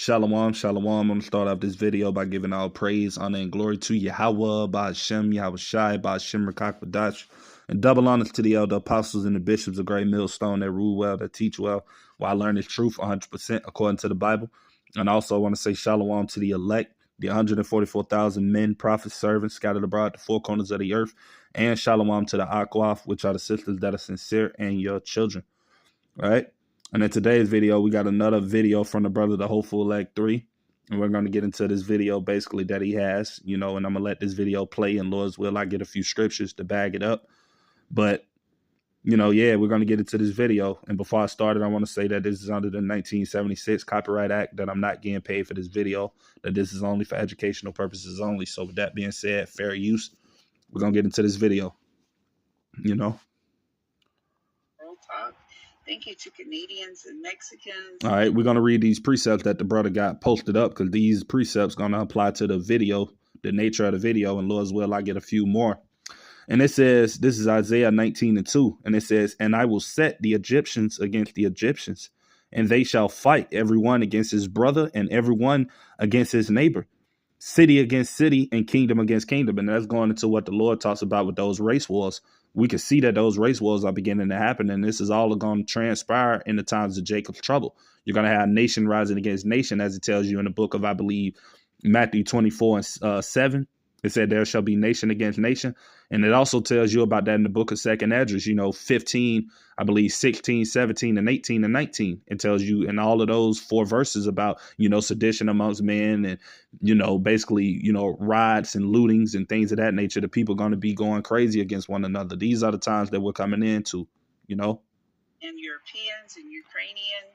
Shalom, shalom. I'm going to start off this video by giving all praise, honor, and glory to Yahweh, Ba'ashem, Yahweh Shai, Ba'ashem, Rakak, and double honors to the elder apostles and the bishops of Great Millstone that rule well, that teach well, while learning truth 100% according to the Bible. And also I want to say shalom to the elect, the 144,000 men, prophets, servants scattered abroad the four corners of the earth, and shalom to the Akwaf, which are the sisters that are sincere and your children. All right. And in today's video, we got another video from the brother, the Hopeful Elect 3. And we're going to get into this video basically that he has, and I'm going to let this video play, and Lord's will, I get a few scriptures to bag it up. But, we're going to get into this video. And before I started, I want to say that this is under the 1976 Copyright Act, that I'm not getting paid for this video, that this is only for educational purposes only. So with that being said, fair use. We're going to get into this video, World Talk. Thank you to Canadians and Mexicans. All right, we're going to read these precepts that the brother got posted up, because these precepts going to apply to the video, the nature of the video, and Lord's will, I get a few more. And it says, this is Isaiah 19:2, and it says, "And I will set the Egyptians against the Egyptians, and they shall fight, everyone against his brother and everyone against his neighbor, city against city and kingdom against kingdom." And that's going into what the Lord talks about with those race wars. We can see that those race wars are beginning to happen, and this is all going to transpire in the times of Jacob's trouble. You're going to have nation rising against nation, as it tells you in the book of, I believe, Matthew 24:7. It said there shall be nation against nation. And it also tells you about that in the book of 2nd Esdras, 15, I believe 16, 17, and 18 and 19. It tells you in all of those 4 verses about, sedition amongst men and, basically, riots and lootings and things of that nature. The people are going to be going crazy against one another. These are the times that we're coming into, And Europeans and Ukrainian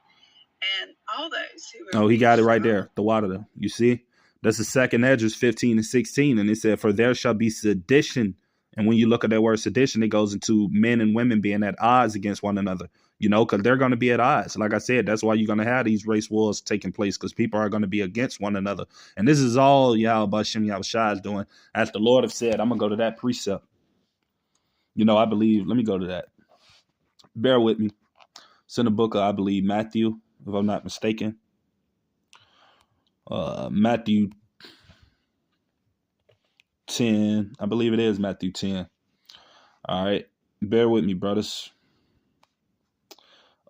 and all those who Oh, he got it right there. The water, you see? That's the 2nd Esdras 15 and 16. And it said, "For there shall be sedition." And when you look at that word sedition, it goes into men and women being at odds against one another, because they're going to be at odds. Like I said, that's why you're going to have these race wars taking place, because people are going to be against one another. And this is all Yahweh Ba'ashem Yahweh Shai is doing. As the Lord have said, I'm going to go to that precept. I believe, let me go to that. Bear with me. It's in the book of, I believe, Matthew, if I'm not mistaken. Matthew 10, I believe it is Matthew 10. All right, bear with me, brothers.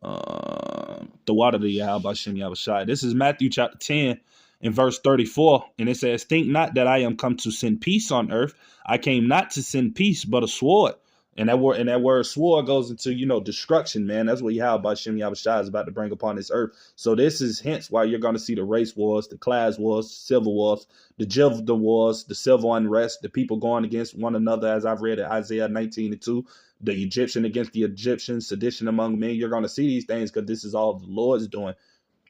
The water of the Yahweh Ba'ashem Yahweh Shai. This is Matthew chapter 10 in verse 34, and it says, "Think not that I am come to send peace on earth. I came not to send peace, but a sword." And that word sword goes into, destruction, man. That's what Yahweh Ba'ashem Yahweh Shai is about to bring upon this earth. So this is hence why you're going to see the race wars, the class wars, civil wars, the gender wars, the civil unrest, the people going against one another, as I've read in Isaiah 19:2, the Egyptian against the Egyptians, sedition among men. You're going to see these things because this is all the Lord's doing.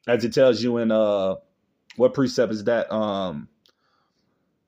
As it tells you in, what precept is that?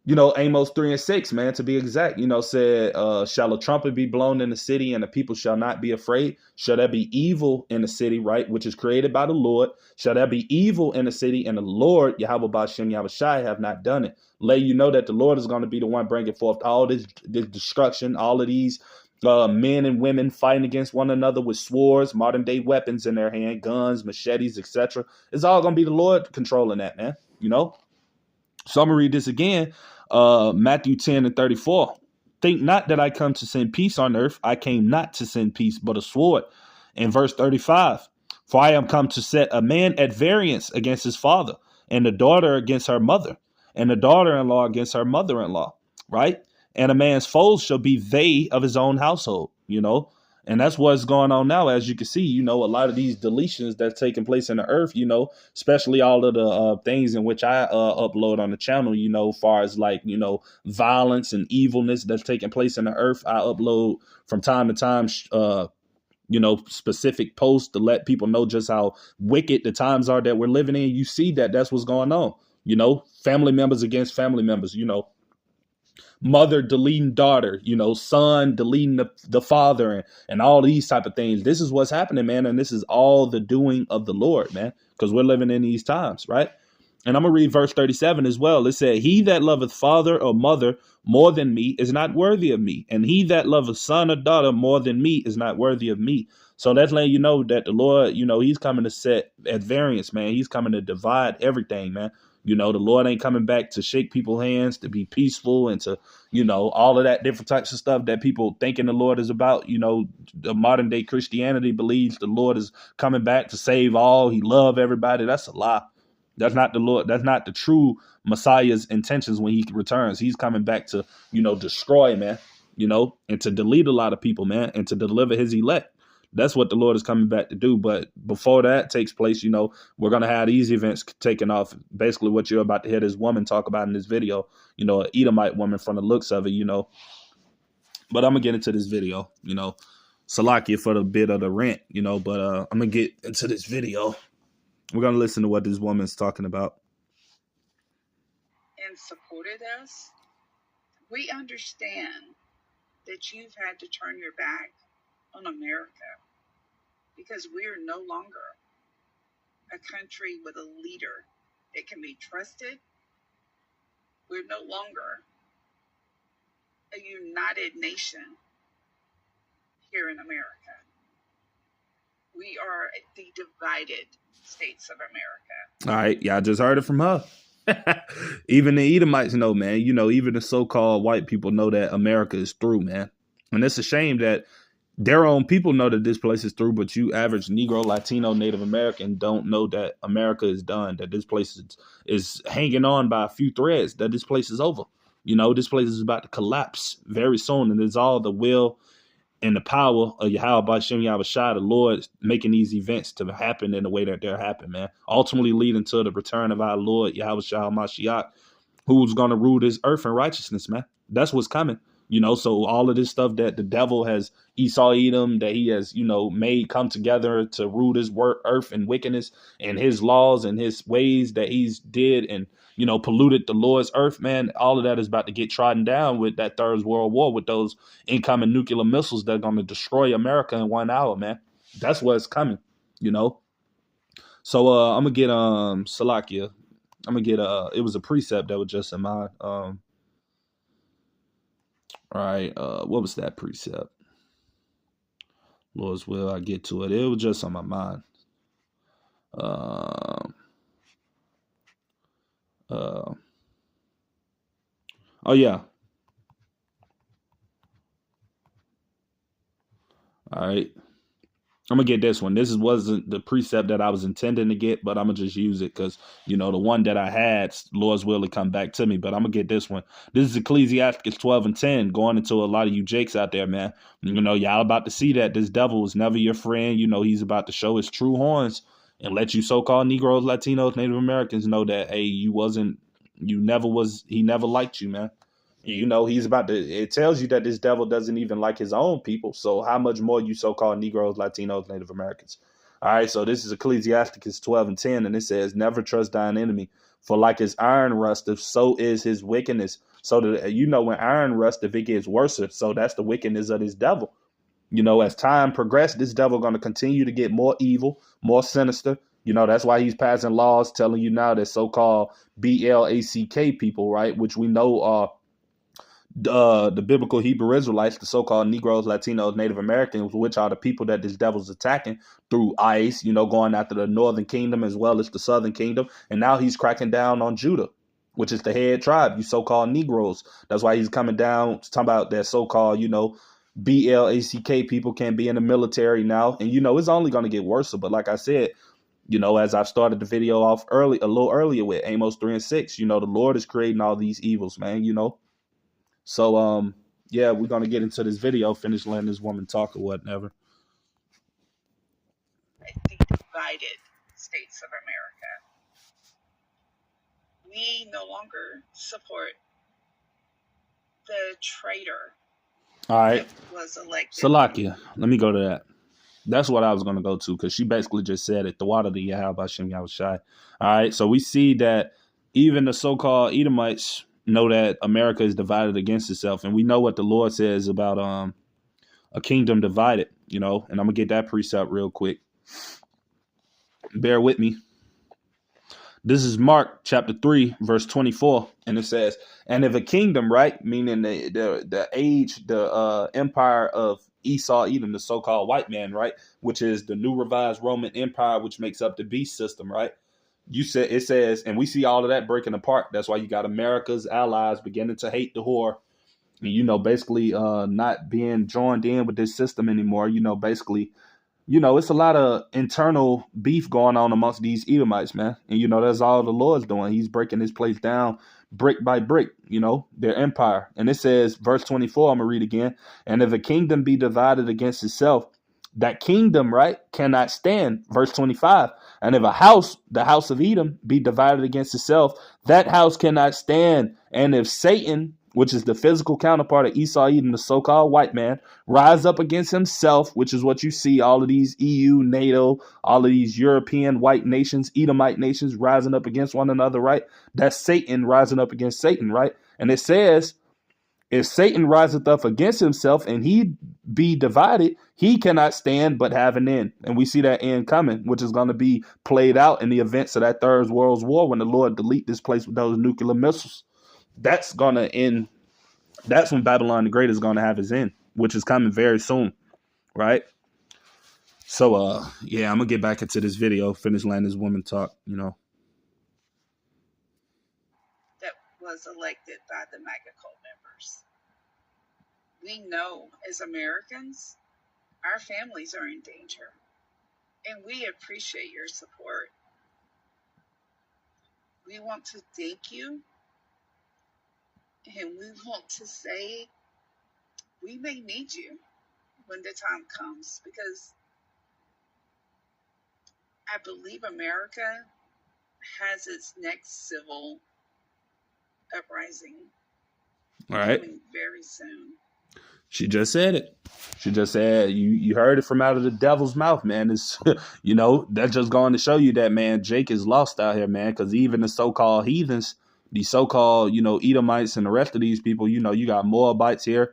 Amos 3 and 6, man, to be exact, said, "Shall a trumpet be blown in the city, and the people shall not be afraid? Shall there be evil in the city," right, which is created by the Lord? "Shall there be evil in the city, and the Lord, Yahweh Ba'ashem Yahweh Shai, have not done it?" Let you know that the Lord is going to be the one bringing forth all this destruction, all of these men and women fighting against one another with swords, modern day weapons in their hand, guns, machetes, etc. It's all going to be the Lord controlling that, man, So I'm going to read this again. Matthew 10 and 34. "Think not that I come to send peace on earth. I came not to send peace, but a sword." In verse 35, "For I am come to set a man at variance against his father, and the daughter against her mother, and the daughter-in-law against her mother-in-law," right? "And a man's foes shall be they of his own household," And that's what's going on now. As you can see, a lot of these deletions that's taking place in the earth, especially all of the things in which I upload on the channel, as far as like, violence and evilness that's taking place in the earth. I upload from time to time, specific posts to let people know just how wicked the times are that we're living in. You see that's what's going on, family members against family members, mother deleting daughter, son deleting the father, and all these type of things. This is what's happening, man. And this is all the doing of the Lord, man, because we're living in these times, right? And I'm going to read verse 37 as well. It said, "He that loveth father or mother more than me is not worthy of me. And he that loveth son or daughter more than me is not worthy of me. So that's letting you know that the Lord, he's coming to set at variance, man. He's coming to divide everything, man. The Lord ain't coming back to shake people's hands, to be peaceful, and to, all of that different types of stuff that people thinking the Lord is about. The modern day Christianity believes the Lord is coming back to save all. He love everybody. That's a lie. That's not the Lord. That's not the true Messiah's intentions when he returns. He's coming back to, destroy, man, and to delete a lot of people, man, and to deliver his elect. That's what the Lord is coming back to do. But before that takes place, we're going to have these events taken off. Basically what you're about to hear this woman talk about in this video, an Edomite woman from the looks of it, But I'm going to get into this video, Salakia for the bit of the rant, but I'm going to get into this video. We're going to listen to what this woman's talking about. And supported us. We understand that you've had to turn your back on America because we're no longer a country with a leader that can be trusted. We're no longer a united nation here in America. We are the divided states of America. All right. Y'all just heard it from her. Even the Edomites know, man. Even the so-called white people know that America is through, man. And it's a shame that their own people know that this place is through, but you average Negro, Latino, Native American don't know that America is done, that this place is hanging on by a few threads, that this place is over. This place is about to collapse very soon, and it's all the will and the power of Yahweh B'Shem Yahushua, the Lord, making these events to happen in the way that they're happening, man. Ultimately leading to the return of our Lord, Yahushua Mashiach, who's going to rule this earth in righteousness, man. That's what's coming. So all of this stuff that the devil has, Esau Edom, that he has, made come together to rule this earth in wickedness, and his laws and his ways that he's did and, polluted the Lord's earth, man. All of that is about to get trodden down with that third world war, with those incoming nuclear missiles that are going to destroy America in 1 hour, man. That's what's coming, So I'm going to get Salakia. I'm going to get it was a precept that was just in my all right, what was that precept? Lord's will, I get to it. It was just on my mind. Oh yeah. All right. I'm going to get this one. This wasn't the precept that I was intending to get, but I'm going to just use it because, the one that I had, Lord's will to come back to me, but I'm going to get this one. This is Ecclesiastes 12:10, going into a lot of you Jakes out there, man. Y'all about to see that this devil is never your friend. He's about to show his true horns and let you so-called Negroes, Latinos, Native Americans know that, hey, he never liked you, man. He's about to, it tells you that this devil doesn't even like his own people. So how much more you so-called Negroes, Latinos, Native Americans? All right. So this is Ecclesiastes 12:10. And it says, never trust thine enemy, for like his iron rusteth, so is his wickedness. So that, when iron rusteth, it gets worse. So that's the wickedness of this devil. As time progresses, this devil going to continue to get more evil, more sinister. That's why he's passing laws telling you now that so-called BLACK people, right, which we know are the biblical Hebrew Israelites, the so-called Negroes, Latinos, Native Americans, which are the people that this devil's attacking through ICE, going after the northern kingdom as well as the southern kingdom. And now he's cracking down on Judah, which is the head tribe, you so-called Negroes. That's why he's coming down, talking about that so-called, BLACK people can't be in the military now. And, it's only going to get worse. But like I said, as I've started the video off a little earlier with Amos 3:6, the Lord is creating all these evils, man, So, yeah, we're going to get into this video, finish letting this woman talk or whatever. The divided states of America. We no longer support the traitor. All right. That was elected. Salakia, let me go to that. That's what I was going to go to because she basically just said it. The water the Yahweh B'Shem Yahushua. All right. So we see that even the so-called Edomites know that America is divided against itself. And we know what the Lord says about a kingdom divided, and I'm going to get that precept real quick. Bear with me. This is Mark chapter 3, verse 24. And it says, and if a kingdom, right, meaning the age, the empire of Esau, Edom, the so-called white man, right? Which is the new revised Roman Empire, which makes up the beast system, right? You said it says, and we see all of that breaking apart. That's why you got America's allies beginning to hate the whore, and basically not being joined in with this system anymore. Basically, it's a lot of internal beef going on amongst these Edomites, man. And that's all the Lord's doing. He's breaking this place down brick by brick, their empire. And it says, verse 24, I'm gonna read again. And if a kingdom be divided against itself, that kingdom, right, cannot stand. Verse 25. And if a house, the house of Edom, be divided against itself, that house cannot stand. And if Satan, which is the physical counterpart of Esau, Edom, the so-called white man, rise up against himself, which is what you see, all of these EU, NATO, all of these European white nations, Edomite nations rising up against one another, right? That's Satan rising up against Satan, right? And it says, if Satan riseth up against himself and he be divided, he cannot stand but have an end. And we see that end coming, which is going to be played out in the events of that Third World War when the Lord delete this place with those nuclear missiles. That's going to end. That's when Babylon the Great is going to have his end, which is coming very soon, right? So, yeah, I'm going to get back into this video, finish letting this woman talk, That was elected by the MAGA cult members. We know as Americans, our families are in danger, and we appreciate your support. We want to thank you, and we want to say we may need you when the time comes, because I believe America has its next civil uprising coming very soon. She just said it. She just said, you heard it from out of the devil's mouth, man. It's, that's just going to show you that, man, Jake is lost out here, man, because even the so-called heathens, the so-called, Edomites and the rest of these people, you got Moabites here,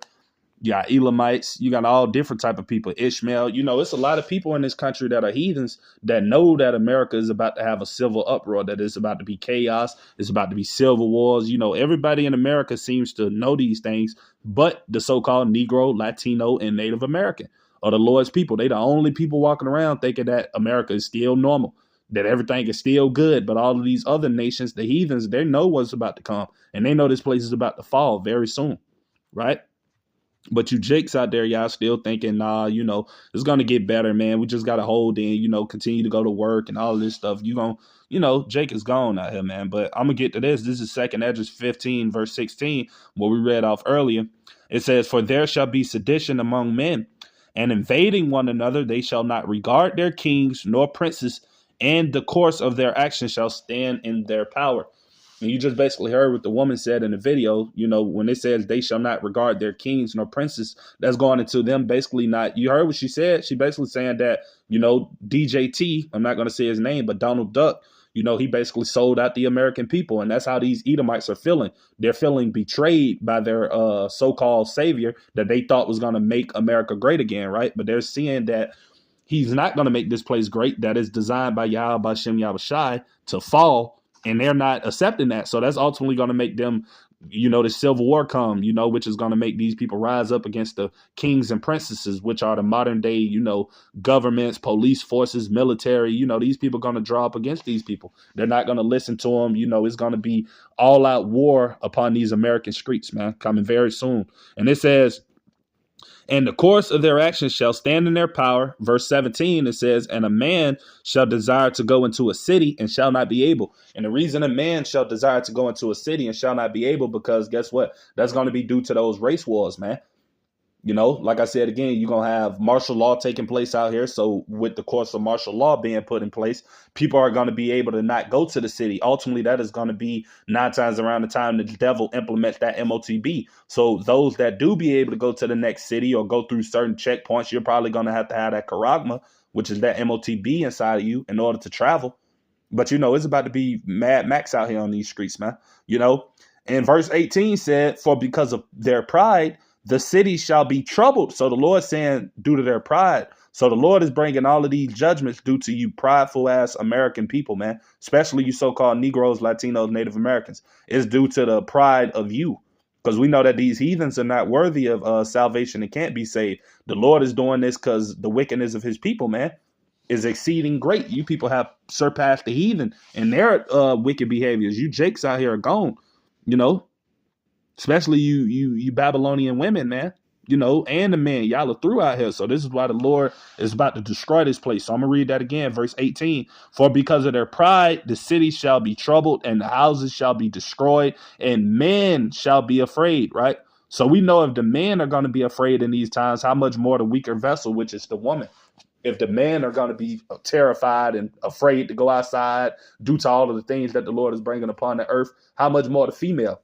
you got Elamites, you got all different type of people, Ishmael, it's a lot of people in this country that are heathens that know that America is about to have a civil uproar, that it's about to be chaos, it's about to be civil wars. Everybody in America seems to know these things, but the so-called Negro, Latino, and Native American are the Lord's people. They the only people walking around thinking that America is still normal, that everything is still good. But all of these other nations, the heathens, they know what's about to come, and they know this place is about to fall very soon, right? But you Jakes out there, y'all still thinking, nah, it's going to get better, man. We just got to hold in, continue to go to work and all of this stuff. Jake is gone out here, man. But I'm going to get to this. This is 2nd Esdras 15, verse 16, what we read off earlier. It says, for there shall be sedition among men, and invading one another, they shall not regard their kings nor princes, and the course of their action shall stand in their power. And you just basically heard what the woman said in the video, when it says they shall not regard their kings nor princes, that's going into them basically not. You heard what she said. She basically saying that, DJT, I'm not going to say his name, but Donald Duck, he basically sold out the American people. And that's how these Edomites are feeling. They're feeling betrayed by their so-called savior that they thought was going to make America great again. Right. But they're seeing that he's not going to make this place great. That is designed by Yahweh Bashem Yahushai to fall. And they're not accepting that. So that's ultimately going to make them, the civil war come, which is going to make these people rise up against the kings and princesses, which are the modern day, governments, police forces, military. These people are going to draw up against these people. They're not going to listen to them. It's going to be all out war upon these American streets, man, coming very soon. And it says, and the course of their actions shall stand in their power. Verse 17, it says, and a man shall desire to go into a city and shall not be able. And the reason a man shall desire to go into a city and shall not be able, because guess what? That's going to be due to those race wars, man. Like I said, again, you're going to have martial law taking place out here. So with the course of martial law being put in place, people are going to be able to not go to the city. Ultimately, that is going to be 9 times around the time the devil implements that MOTB. So those that do be able to go to the next city or go through certain checkpoints, you're probably going to have that charagma, which is that MOTB inside of you in order to travel. But, it's about to be Mad Max out here on these streets, man. And verse 18 said, for because of their pride, the city shall be troubled. So the Lord saying due to their pride. So the Lord is bringing all of these judgments due to you prideful ass American people, man, especially you so-called Negroes, Latinos, Native Americans. It's due to the pride of you. because we know that these heathens are not worthy of salvation and can't be saved. The Lord is doing this because the wickedness of his people, man, is exceeding great. You people have surpassed the heathen in their wicked behaviors. You Jakes out here are gone, you know, especially you Babylonian women, man, you know, and the men. Y'all are through out here. So this is why the Lord is about to destroy this place. So I'm going to read that again, verse 18. For because of their pride, the city shall be troubled and the houses shall be destroyed and men shall be afraid, right? So we know if the men are going to be afraid in these times, how much more the weaker vessel, which is the woman. If the men are going to be terrified and afraid to go outside due to all of the things that the Lord is bringing upon the earth, how much more the female,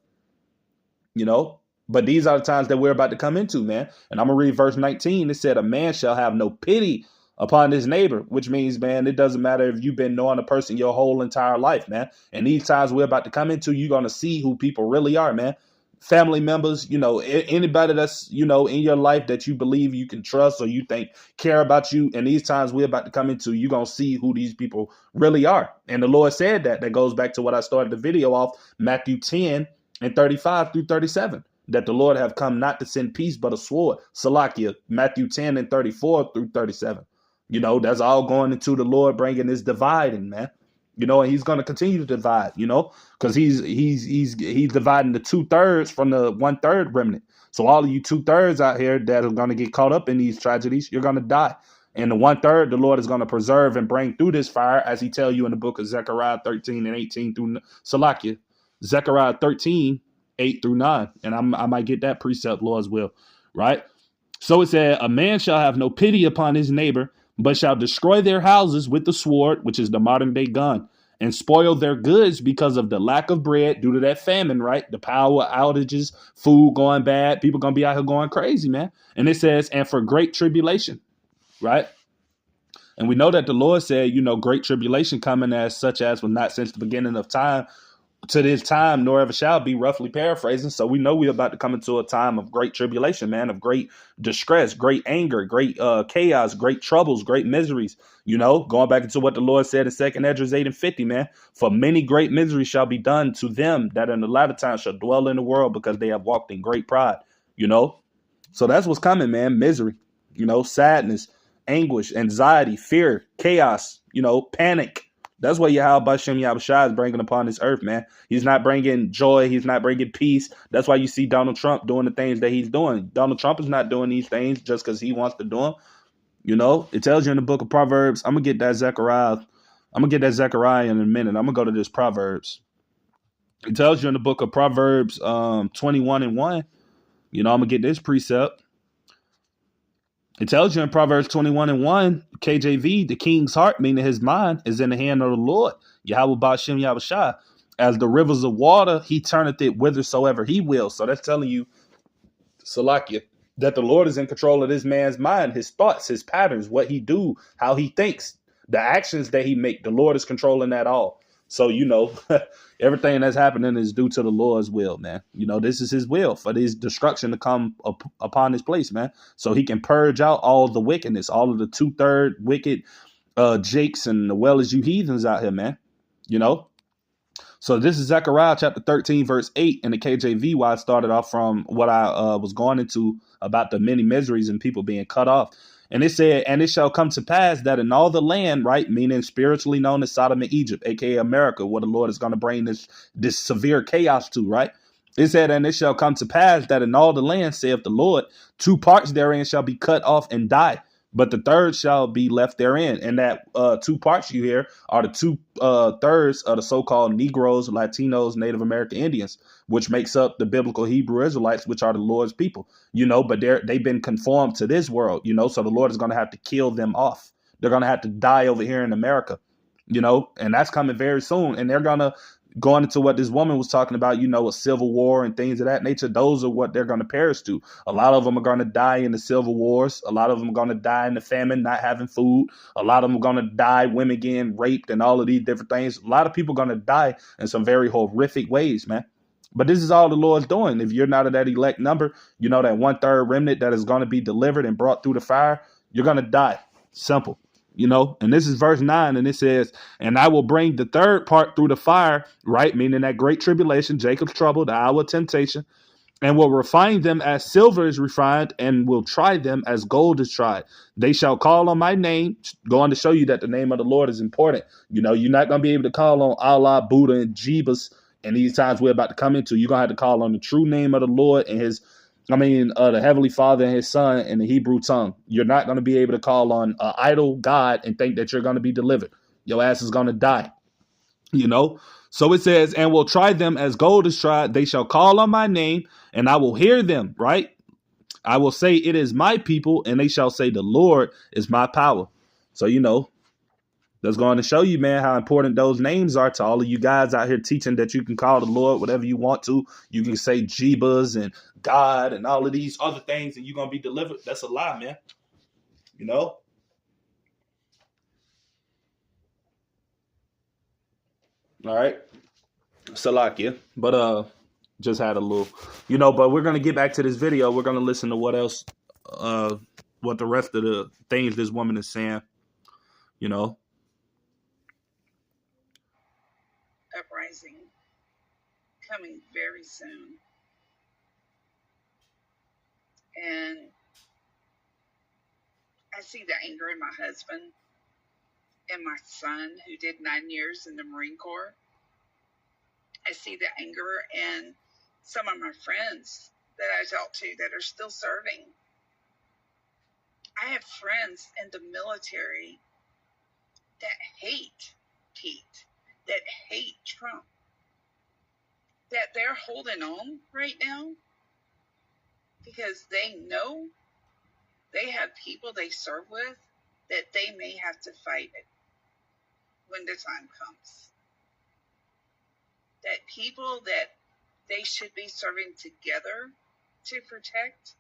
you know? But these are the times that we're about to come into, man. And I'm going to read verse 19. It said, a man shall have no pity upon his neighbor, which means, man, it doesn't matter if you've been knowing a person your whole entire life, man. And these times we're about to come into, you're going to see who people really are, man. Family members, you know, anybody that's, you know, in your life that you believe you can trust or you think care about you. And these times we're about to come into, you're going to see who these people really are. And the Lord said that goes back to what I started the video off, Matthew 10 and 35 through 37, that the Lord have come not to send peace, but a sword. Salakia, Matthew 10 and 34 through 37. You know, that's all going into the Lord bringing this dividing, man. You know, and he's going to continue to divide, you know, because he's dividing the 2/3 from the 1/3 remnant. So all of you 2/3 out here that are going to get caught up in these tragedies, you're going to die. And the 1/3, the Lord is going to preserve and bring through this fire, as he tell you in the book of Zechariah 13 and 18 through Salakia, Zechariah 13, 8 through 9. And I might get that precept, Lord's will, right? So it said, a man shall have no pity upon his neighbor, but shall destroy their houses with the sword, which is the modern day gun, and spoil their goods because of the lack of bread due to that famine, right? The power outages, food going bad, people going to be out here going crazy, man. And it says, and for great tribulation, right? And we know that the Lord said, you know, great tribulation coming as such as was not since the beginning of time to this time, nor ever shall be, roughly paraphrasing. So we know we're about to come into a time of great tribulation, man, of great distress, great anger, great chaos, great troubles, great miseries. You know, going back into what the Lord said in 2 Esdras 8 and 50, man, for many great miseries shall be done to them that in the latter time shall dwell in the world because they have walked in great pride, you know. So that's what's coming, man. Misery, you know, sadness, anguish, anxiety, fear, chaos, you know, panic. That's what Yahweh Bashem Yahushua is bringing upon this earth, man. He's not bringing joy. He's not bringing peace. That's why you see Donald Trump doing the things that he's doing. Donald Trump is not doing these things just because he wants to do them. You know, it tells you in the book of Proverbs. I'm going to get that Zechariah in a minute. I'm going to go to this Proverbs. It tells you in the book of Proverbs 21 and 1. You know, I'm going to get this precept. It tells you in Proverbs 21 and 1, KJV, the king's heart, meaning his mind, is in the hand of the Lord, Yahweh Bashem Yahushua. As the rivers of water, he turneth it whithersoever he will. So that's telling you, Salakia, that the Lord is in control of this man's mind, his thoughts, his patterns, what he do, how he thinks, the actions that he make. The Lord is controlling that all. So, you know, everything that's happening is due to the Lord's will, man. You know, this is his will for this destruction to come upon this place, man. So he can purge out all the wickedness, all of the 2/3 wicked Jakes and as well as you heathens out here, man. You know, so this is Zechariah chapter 13, verse 8 in the KJV, why I started off from what I was going into about the many miseries and people being cut off. And it said, and it shall come to pass that in all the land, right, meaning spiritually known as Sodom and Egypt, aka America, where the Lord is going to bring this severe chaos to, right? It said, and it shall come to pass that in all the land, saith the Lord, 2 parts therein shall be cut off and die, but the third shall be left therein. And that 2 parts you hear are the 2/3 of the so-called Negroes, Latinos, Native American Indians, which makes up the biblical Hebrew Israelites, which are the Lord's people, you know, but they've been conformed to this world, you know, so the Lord is going to have to kill them off. They're going to have to die over here in America, you know, and that's coming very soon. And they're going to going into what this woman was talking about, you know, a civil war and things of that nature. Those are what they're going to perish to. A lot of them are going to die in the civil wars. A lot of them are going to die in the famine, not having food. A lot of them are going to die, women getting raped and all of these different things. A lot of people are going to die in some very horrific ways, man. But this is all the Lord's doing. If you're not of that elect number, you know, that 1/3 remnant that is going to be delivered and brought through the fire, you're going to die. Simple. You know, and this is verse 9, and it says, and I will bring the third part through the fire, right? Meaning that great tribulation, Jacob's trouble, the hour of temptation, and will refine them as silver is refined, and will try them as gold is tried. They shall call on my name. Going to show you that the name of the Lord is important. You know, you're not going to be able to call on Allah, Buddha, and Jebus in these times we're about to come into. You're going to have to call on the true name of the Lord and the Heavenly Father and his Son in the Hebrew tongue. You're not going to be able to call on an idol God and think that you're going to be delivered. Your ass is going to die. You know, so it says, and will try them as gold is tried. They shall call on my name, and I will hear them. Right? I will say, it is my people, and they shall say, the Lord is my power. So, you know, that's going to show you, man, how important those names are to all of you guys out here teaching that you can call the Lord whatever you want to. You can say Jebus and God and all of these other things, and you're going to be delivered. That's a lie, man. You know? All right. Salakia. But just had a little, you know, but we're going to get back to this video. We're going to listen to what else, what the rest of the things this woman is saying, you know. Uprising coming very soon. And I see the anger in my husband and my son, who did 9 years in the Marine Corps. I see the anger in some of my friends that I talk to that are still serving. I have friends in the military that hate Pete, that hate Trump, that they're holding on right now because they know they have people they serve with that they may have to fight it when the time comes. That people that they should be serving together to protect,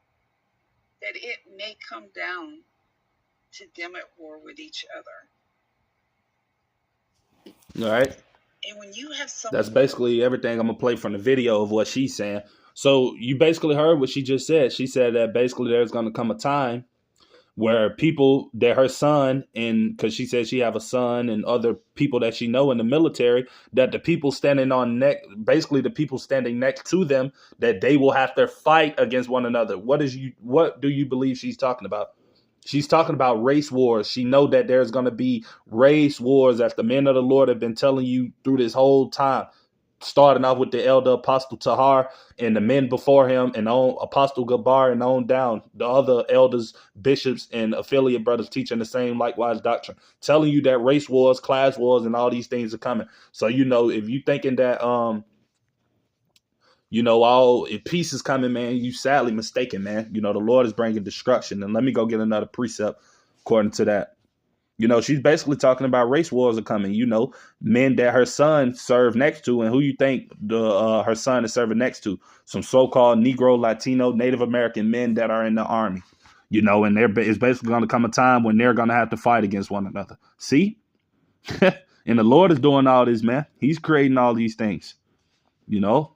that it may come down to them at war with each other. All right. And when you have that's basically everything I'm going to play from the video of what she's saying. So you basically heard what she just said. She said that basically there's going to come a time where people that her son, and because she said she have a son and other people that she know in the military, that the people standing basically the people standing next to them, that they will have to fight against one another. What do you believe she's talking about? She's talking about race wars. She know that there's going to be race wars, as the men of the Lord have been telling you through this whole time. Starting off with the elder Apostle Tahar and the men before him, and on Apostle Gabar, and on down the other elders, bishops, and affiliate brothers teaching the same likewise doctrine, telling you that race wars, class wars, and all these things are coming. So, you know, if you thinking that, you know, if peace is coming, man, you sadly mistaken, man. You know, the Lord is bringing destruction. And let me go get another precept according to that. You know, she's basically talking about race wars are coming. You know, men that her son served next to, and who you think her son is serving next to? Some so-called Negro, Latino, Native American men that are in the army. You know, and it's basically going to come a time when they're going to have to fight against one another. See? And the Lord is doing all this, man. He's creating all these things. You know?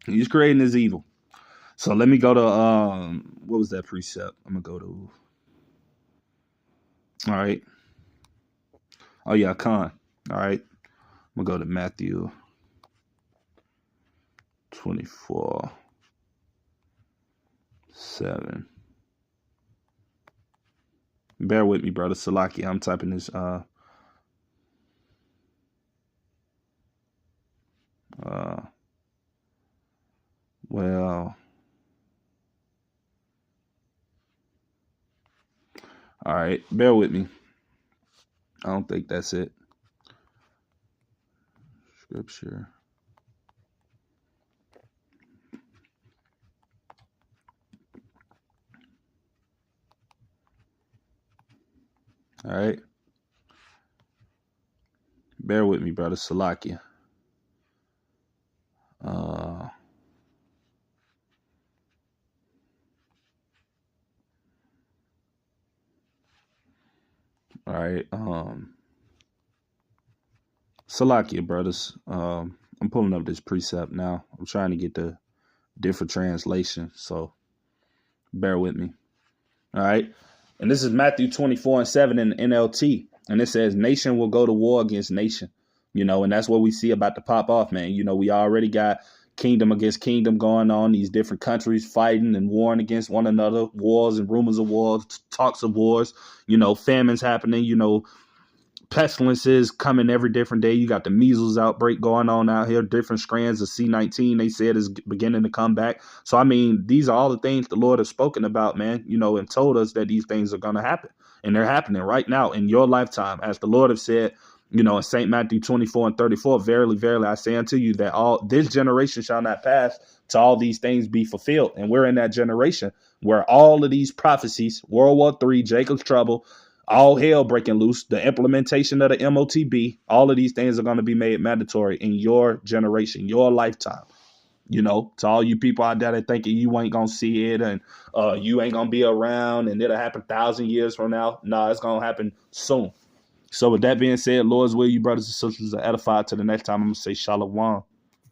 He's creating his evil. So let me go to, what was that precept? I'm going to go to... All right. Oh, yeah, Con. All right. I'm going to go to Matthew 24:7. Bear with me, brother. Salakia. I'm typing this. Well. All right, bear with me. I don't think that's it. Scripture. All right. Bear with me, brother. Salakia. All right. Salakia, brothers. I'm pulling up this precept now. I'm trying to get the different translation, so bear with me. All right. And this is Matthew 24:7 in the NLT. And it says, nation will go to war against nation. You know, and that's what we see about to pop off, man. You know, we already got kingdom against kingdom going on, these different countries fighting and warring against one another, wars and rumors of wars, talks of wars, famines happening, pestilences coming every different day. You got the measles outbreak going on out here, different strands of C-19 they said is beginning to come back. So, I mean, these are all the things the Lord has spoken about, man, and told us that these things are going to happen. And they're happening right now in your lifetime. As the Lord have said, in St. Matthew 24:34, verily, verily, I say unto you that all this generation shall not pass to all these things be fulfilled. And we're in that generation where all of these prophecies, World War III, Jacob's trouble, all hell breaking loose, the implementation of the MOTB, all of these things are going to be made mandatory in your generation, your lifetime. To all you people out there that thinking you ain't going to see it and you ain't going to be around and it'll happen 1,000 years from now. No, it's going to happen soon. So with that being said, Lord's will, you brothers and sisters are edified. To the next time, I'm going to say shalom.